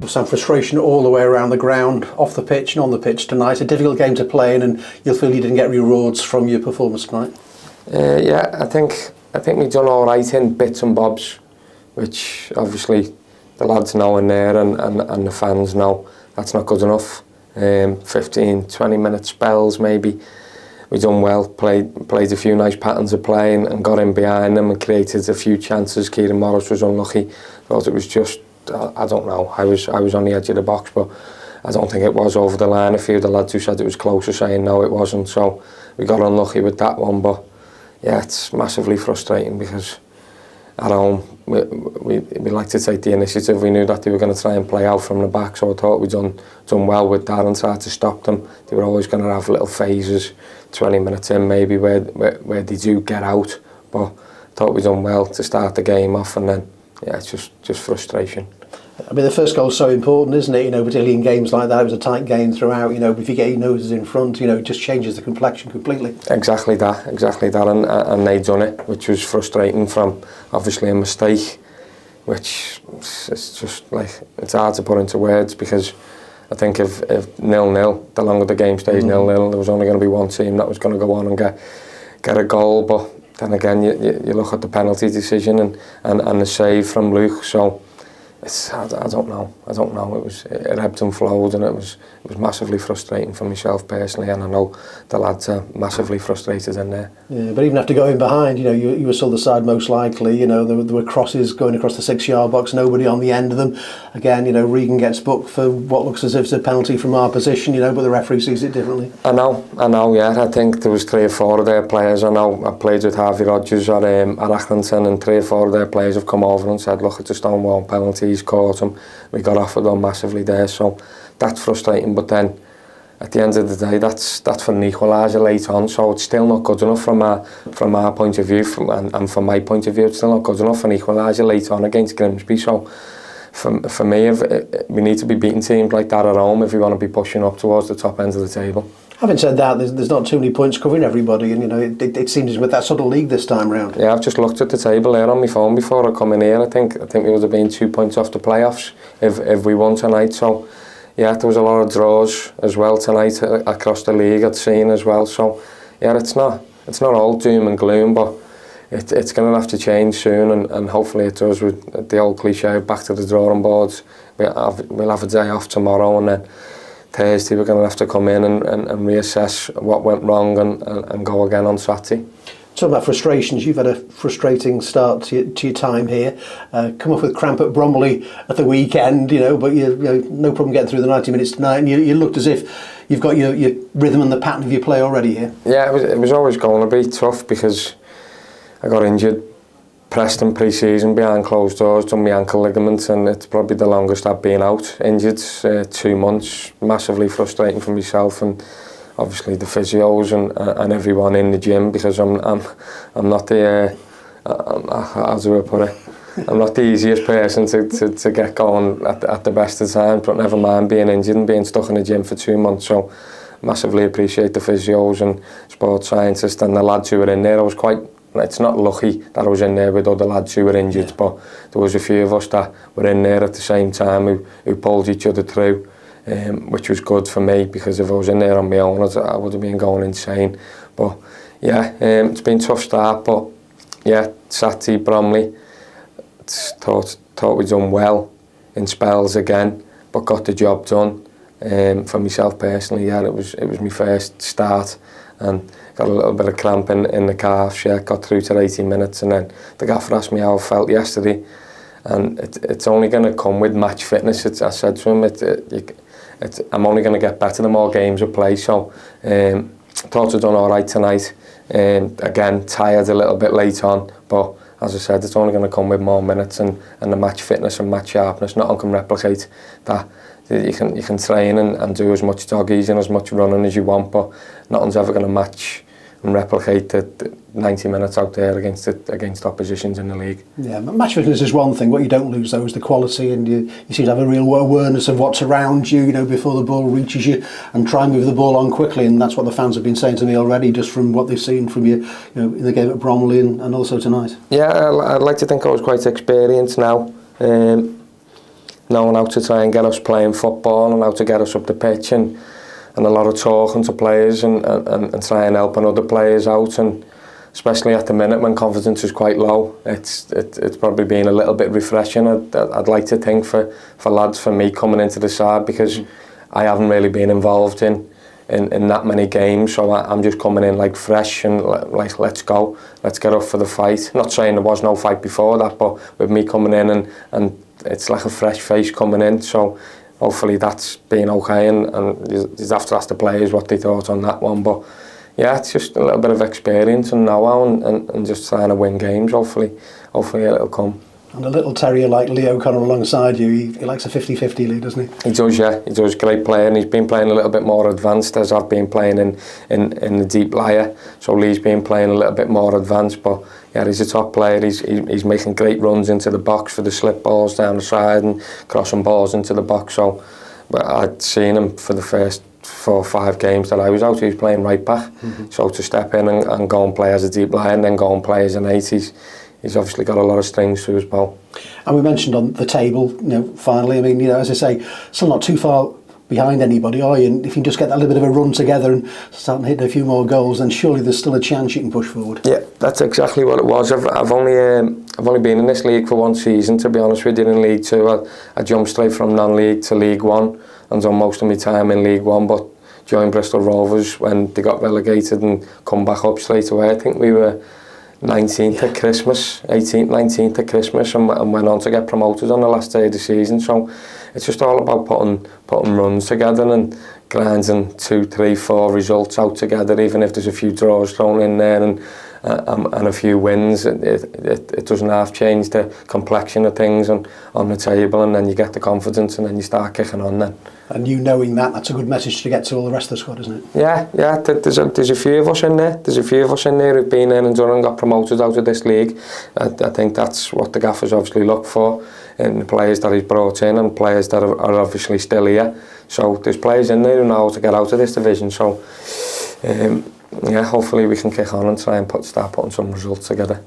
must sound frustration all the way around the ground, off the pitch and on the pitch tonight. A difficult game to play in, and you'll feel you didn't get rewards from your performance tonight. Yeah, I think we've done all right in bits and bobs, which obviously the lads know in there and the fans know that's not good enough. 15-20 minute spells maybe. We done well, played a few nice patterns of play and got in behind them and created a few chances. Kieran Morris was unlucky. Thought it was just, I don't know, I was on the edge of the box, but I don't think it was over the line. A few of the lads who said it was closer saying no, it wasn't, so we got unlucky with that one. But yeah, it's massively frustrating because at home we like to take the initiative. We knew that they were going to try and play out from the back, so I thought we'd done well with that and tried to stop them. They were always going to have little phases, 20 minutes in maybe, where they do get out, but I thought we'd done well to start the game off, and then yeah, it's just frustration. I mean, the first goal is so important, isn't it? You know, particularly in games like that, it was a tight game throughout. You know, if you get your noses in front, you know, it just changes the complexion completely. Exactly that, and they done it, which was frustrating from obviously a mistake, which it's just like, it's hard to put into words, because I think if 0-0, the longer the game stays 0-0, there was only going to be one team that was going to go on and get a goal. But then again, you look at the penalty decision and the save from Luke, so I don't know. It ebbed and flowed, and it was massively frustrating for myself personally, and I know the lads are massively frustrated in there. Yeah, but even after going behind, you know, you were still the side most likely. You know, there were crosses going across the 6-yard box, nobody on the end of them. Again, you know, Regan gets booked for what looks as if it's a penalty from our position, you know, but the referee sees it differently. I know. Yeah, I think there was 3 or 4 of their players. I know I played with 𝗬𝗢𝗪𝗔𝗬 at Accrington, and 3 or 4 of their players have come over and said, look, it's a Stonewall penalty. He's caught him. We got offered on massively there, so that's frustrating. But then at the end of the day, that's for an equaliser late on, so it's still not good enough from our point of view, and from my point of view, it's still not good enough for an equaliser late on against Grimsby. So for me, we need to be beating teams like that at home if we want to be pushing up towards the top end of the table. Having said that, there's not too many points covering everybody, and you know, it seems with that sort of league this time round. Yeah, I've just looked at the table there on my phone before I come in here. I think we would have been 2 points off the playoffs if we won tonight. So yeah, there was a lot of draws as well tonight across the league I'd seen as well. So yeah, it's not all doom and gloom, but it's going to have to change soon, and hopefully it does, with the old cliche, back to the drawing boards. We'll have a day off tomorrow, and then Thursday we're going to have to come in and reassess what went wrong and go again on Saturday. Talking about frustrations, you've had a frustrating start to your time here. Come off with cramp at Bromley at the weekend, you know, but you know, no problem getting through the 90 minutes tonight, and you looked as if you've got your rhythm and the pattern of your play already here. Yeah, it was always going to be tough, because I got injured Preston pre-season behind closed doors, done my ankle ligament, and it's probably the longest I've been out injured, 2 months. Massively frustrating for myself, and obviously the physios and everyone in the gym, because I'm not the how do I put it? I'm not the easiest person to get going at the best of times, but never mind being injured and being stuck in the gym for 2 months. So massively appreciate the physios and sports scientists and the lads who were in there. It's not lucky that I was in there with other lads who were injured, but there was a few of us that were in there at the same time who pulled each other through, which was good for me, because if I was in there on my own, I would have been going insane. But yeah, it's been a tough start, but yeah, Saturday, Bromley, thought we'd done well in spells again, but got the job done. For myself personally, yeah, it was my first start, and got a little bit of cramp in the calves. Yeah, got through to 80 minutes, and then the gaffer asked me how I felt yesterday, and it's only going to come with match fitness. I said to him, I'm only going to get better the more games I play. So thought I'd done all right tonight. Again, tired a little bit late on, but as I said, it's only going to come with more minutes and the match fitness and match sharpness. Nothing can replicate that. You can train and do as much doggies and as much running as you want, but nothing's ever going to match and replicate the 90 minutes out there against oppositions in the league. Yeah, match fitness is one thing. What you don't lose though is the quality, and you seem to have a real awareness of what's around you, you know, before the ball reaches you, and try and move the ball on quickly. And that's what the fans have been saying to me already, just from what they've seen from you know, in the game at Bromley and also tonight. Yeah, I'd like to think I was quite experienced now. knowing how to try and get us playing football and how to get us up the pitch, and a lot of talking to players and try and helping other players out, and especially at the minute when confidence is quite low, it's probably been a little bit refreshing. I'd like to think for lads, for me coming into the side, because I haven't really been involved in that many games, so I'm just coming in like fresh and like, let's go, let's get up for the fight. Not saying there was no fight before that, but with me coming in and it's like a fresh face coming in, so hopefully that's been okay, and you have to ask the players what they thought on that one. But yeah, it's just a little bit of experience and know-how and just trying to win games. Hopefully it'll come. And a little terrier like Leo Conor alongside you, he likes a 50-50 lead, doesn't he? He does, yeah. He does. Great player, and he's been playing a little bit more advanced as I've been playing in the deep liar. So Lee's been playing a little bit more advanced, but yeah, he's a top player. He's making great runs into the box for the slip balls down the side and crossing balls into the box. So, but I'd seen him for the first 4 or 5 games that I was out. He was playing right back. So to step in and go and play as a deep liar and then go and play as an 80s. He's obviously got a lot of strings to his bow. And we mentioned on the table, finally, I mean, as I say, still not too far behind anybody, are you? And if you just get that little bit of a run together and start hitting a few more goals, then surely there's still a chance you can push forward. Yeah, that's exactly what it was. I've only been in this league for 1 season, to be honest with you. In League 2, I jumped straight from non-league to League 1 and done most of my time in League 1, but joined Bristol Rovers when they got relegated and come back up straight away. I think we were 19th at Christmas, 18th, 19th at Christmas, and went on to get promoted on the last day of the season. So it's just all about putting runs together and grinding 2, 3, 4 results out together, even if there's a few draws thrown in there and a few wins. It doesn't half change the complexion of things on the table, and then you get the confidence and then you start kicking on then. And you knowing that's a good message to get to all the rest of the squad, isn't it? Yeah. There's a few of us in there. There's a few of us in there who've been in and done and got promoted out of this league. I think that's what the gaffer's obviously looked for in the players that he's brought in and players that are obviously still here. So there's players in there who know how to get out of this division. So yeah, hopefully we can kick on and try and start putting some results together.